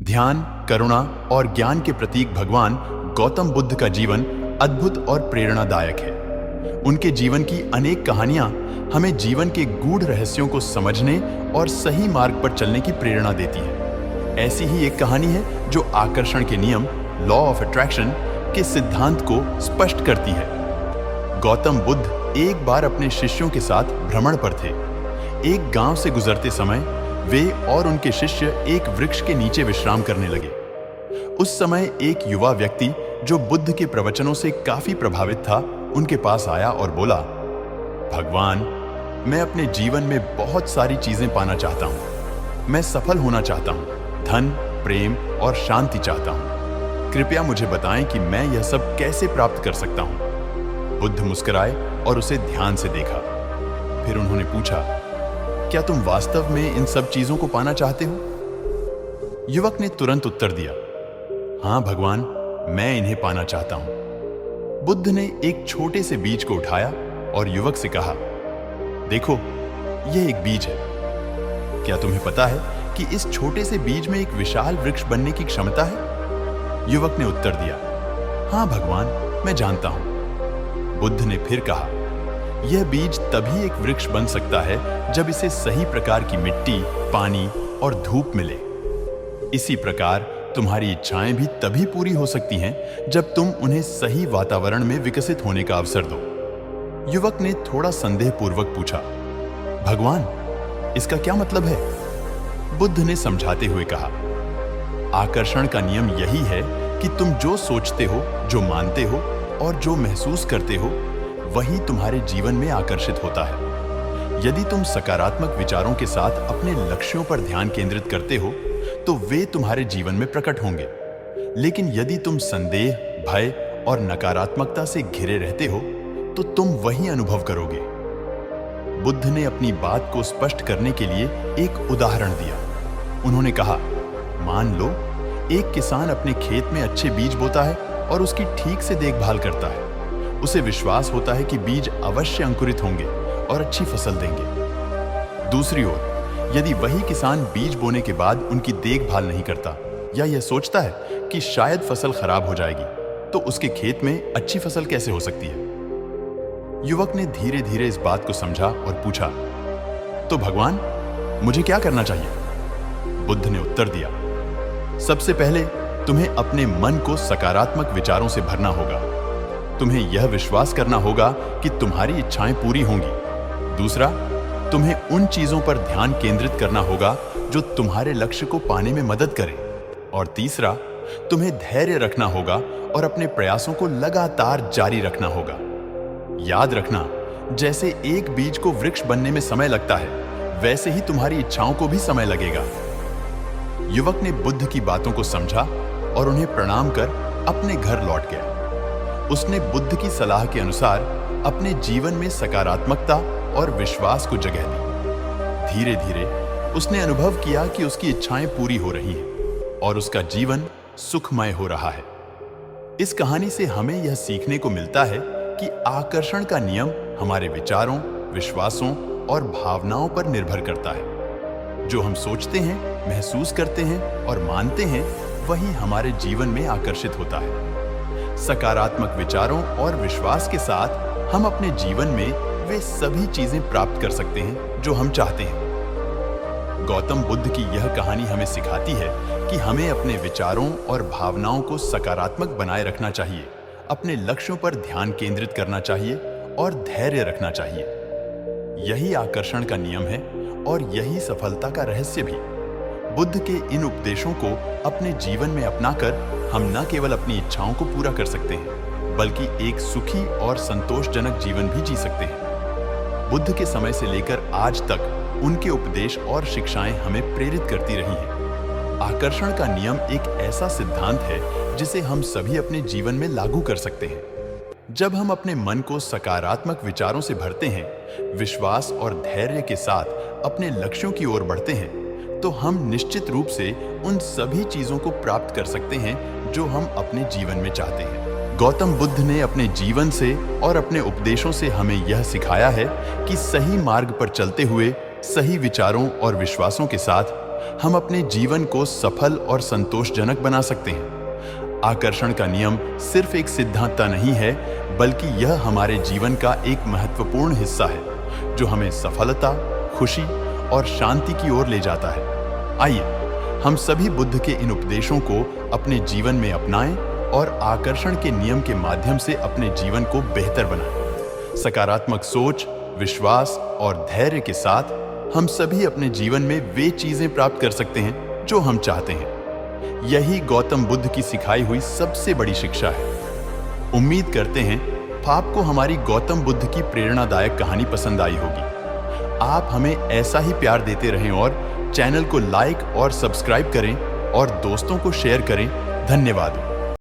ध्यान, करुणा और ज्ञान के प्रतीक भगवान गौतम बुद्ध का जीवन अद्भुत और प्रेरणादायक है। उनके जीवन की अनेक कहानियां हमें जीवन के गूढ़ रहस्यों को समझने और सही मार्ग पर चलने की प्रेरणा देती है। ऐसी ही एक कहानी है जो आकर्षण के नियम, लॉ ऑफ अट्रैक्शन के सिद्धांत को स्पष्ट करती है। गौतम बुद्ध एक बार अपने शिष्यों के साथ भ्रमण पर थे। एक गांव से गुजरते समय वे और उनके शिष्य एक वृक्ष के नीचे विश्राम करने लगे। उस समय एक युवा व्यक्ति जो बुद्ध के प्रवचनों से काफी प्रभावित था, उनके पास आया और बोला, भगवान, मैं अपने जीवन में बहुत सारी चीजें पाना चाहता हूं। मैं सफल होना चाहता हूं, धन, प्रेम और शांति चाहता हूं। कृपया मुझे बताएं कि मैं यह सब कैसे प्राप्त कर सकता हूं। बुद्ध मुस्कुराए और उसे ध्यान से देखा। फिर उन्होंने पूछा, क्या तुम वास्तव में इन सब चीजों को पाना चाहते हो? युवक ने तुरंत उत्तर दिया, हां भगवान, मैं इन्हें पाना चाहता हूं। बुद्ध ने एक छोटे से बीज को उठाया और युवक से कहा, देखो, यह एक बीज है। क्या तुम्हें पता है कि इस छोटे से बीज में एक विशाल वृक्ष बनने की क्षमता है? युवक ने उत्तर दिया, हां भगवान, मैं जानता हूं। बुद्ध ने फिर कहा, यह बीज तभी एक वृक्ष बन सकता है जब इसे सही प्रकार की मिट्टी, पानी और धूप मिले। इसी प्रकार तुम्हारी इच्छाएं भी तभी पूरी हो सकती हैं जब तुम उन्हें सही वातावरण में विकसित होने का अवसर दो। युवक ने थोड़ा संदेहपूर्वक पूछा, भगवान, इसका क्या मतलब है? बुद्ध ने समझाते हुए कहा, आकर्षण का नियम यही है कि तुम जो सोचते हो, जो मानते हो और जो महसूस करते हो, वही तुम्हारे जीवन में आकर्षित होता है। यदि तुम सकारात्मक विचारों के साथ अपने लक्ष्यों पर ध्यान केंद्रित करते हो, तो वे तुम्हारे जीवन में प्रकट होंगे। लेकिन यदि तुम संदेह, भय और नकारात्मकता से घिरे रहते हो, तो तुम वही अनुभव करोगे। बुद्ध ने अपनी बात को स्पष्ट करने के लिए एक उदाहरण दिया। उन्होंने कहा, मान लो एक किसान अपने खेत में अच्छे बीज बोता है और उसकी ठीक से देखभाल करता है। उसे विश्वास होता है कि बीज अवश्य अंकुरित होंगे और अच्छी फसल देंगे। दूसरी ओर, यदि वही किसान बीज बोने के बाद उनकी देखभाल नहीं करता या यह सोचता है कि शायद फसल खराब हो जाएगी, तो उसके खेत में अच्छी फसल कैसे हो सकती है? युवक ने धीरे धीरे इस बात को समझा और पूछा, तो भगवान, मुझे क्या करना चाहिए? बुद्ध ने उत्तर दिया, सबसे पहले तुम्हें अपने मन को सकारात्मक विचारों से भरना होगा। तुम्हें यह विश्वास करना होगा कि तुम्हारी इच्छाएं पूरी होंगी। दूसरा, तुम्हें उन चीजों पर ध्यान केंद्रित करना होगा जो तुम्हारे लक्ष्य को पाने में मदद करें। और तीसरा, तुम्हें धैर्य रखना होगा और अपने प्रयासों को लगातार जारी रखना होगा। याद रखना, जैसे एक बीज को वृक्ष बनने में समय लगता है, वैसे ही तुम्हारी इच्छाओं को भी समय लगेगा। युवक ने बुद्ध की बातों को समझा और उन्हें प्रणाम कर अपने घर लौट गया। उसने बुद्ध की सलाह के अनुसार अपने जीवन में सकारात्मकता और विश्वास को जगह दी। धीरे धीरे उसने अनुभव किया कि उसकी इच्छाएं पूरी हो रही हैं और उसका जीवन सुखमय हो रहा है। इस कहानी से हमें यह सीखने को मिलता है कि आकर्षण का नियम हमारे विचारों, विश्वासों और भावनाओं पर निर्भर करता है। जो हम सोचते हैं, महसूस करते हैं और मानते हैं, वही हमारे जीवन में आकर्षित होता है। सकारात्मक विचारों और विश्वास के साथ हम अपने जीवन में वे सभी चीजें प्राप्त कर सकते हैं जो हम चाहते हैं। गौतम बुद्ध की यह कहानी हमें सिखाती है कि हमें अपने विचारों और भावनाओं को सकारात्मक बनाए रखना चाहिए, अपने लक्ष्यों पर ध्यान केंद्रित करना चाहिए और धैर्य रखना चाहिए। यही आकर्षण का नियम है और यही सफलता का रहस्य भी। बुद्ध के इन उपदेशों को अपने जीवन में अपनाकर हम न केवल अपनी इच्छाओं को पूरा कर सकते हैं, बल्कि एक सुखी और संतोषजनक जीवन भी जी सकते हैं। बुद्ध के समय से लेकर आज तक उनके उपदेश और शिक्षाएं हमें प्रेरित करती रही हैं। आकर्षण का नियम एक ऐसा सिद्धांत है जिसे हम सभी अपने जीवन में लागू कर सकते हैं। जब हम अपने मन को सकारात्मक विचारों से भरते हैं, विश्वास और धैर्य के साथ अपने लक्ष्यों की ओर बढ़ते हैं, तो हम निश्चित रूप से उन सभी चीजों को प्राप्त कर सकते हैं जो हम अपने जीवन में चाहते हैं। गौतम बुद्ध ने अपने जीवन से और अपने उपदेशों से हमें यह सिखाया है कि सही मार्ग पर चलते हुए सही विचारों और विश्वासों के साथ हम अपने जीवन को सफल और संतोषजनक बना सकते हैं। आकर्षण का नियम सिर्फ एक सिद्धांत नहीं है, बल्कि यह हमारे जीवन का एक महत्वपूर्ण हिस्सा है जो हमें सफलता, खुशी और शांति की ओर ले जाता है। आइए हम सभी बुद्ध के इन उपदेशों को अपने जीवन में अपनाएं और आकर्षण के नियम के माध्यम से अपने जीवन को बेहतर बनाएं। सकारात्मक सोच, विश्वास और धैर्य के साथ हम सभी अपने जीवन में वे चीजें प्राप्त कर सकते हैं जो हम चाहते हैं। यही गौतम बुद्ध की सिखाई हुई सबसे बड़ी शिक्षा है। उम्मीद करते हैं आपको हमारी गौतम बुद्ध की प्रेरणादायक कहानी पसंद आई होगी। आप हमें ऐसा ही प्यार देते रहें और चैनल को लाइक और सब्सक्राइब करें और दोस्तों को शेयर करें। धन्यवाद।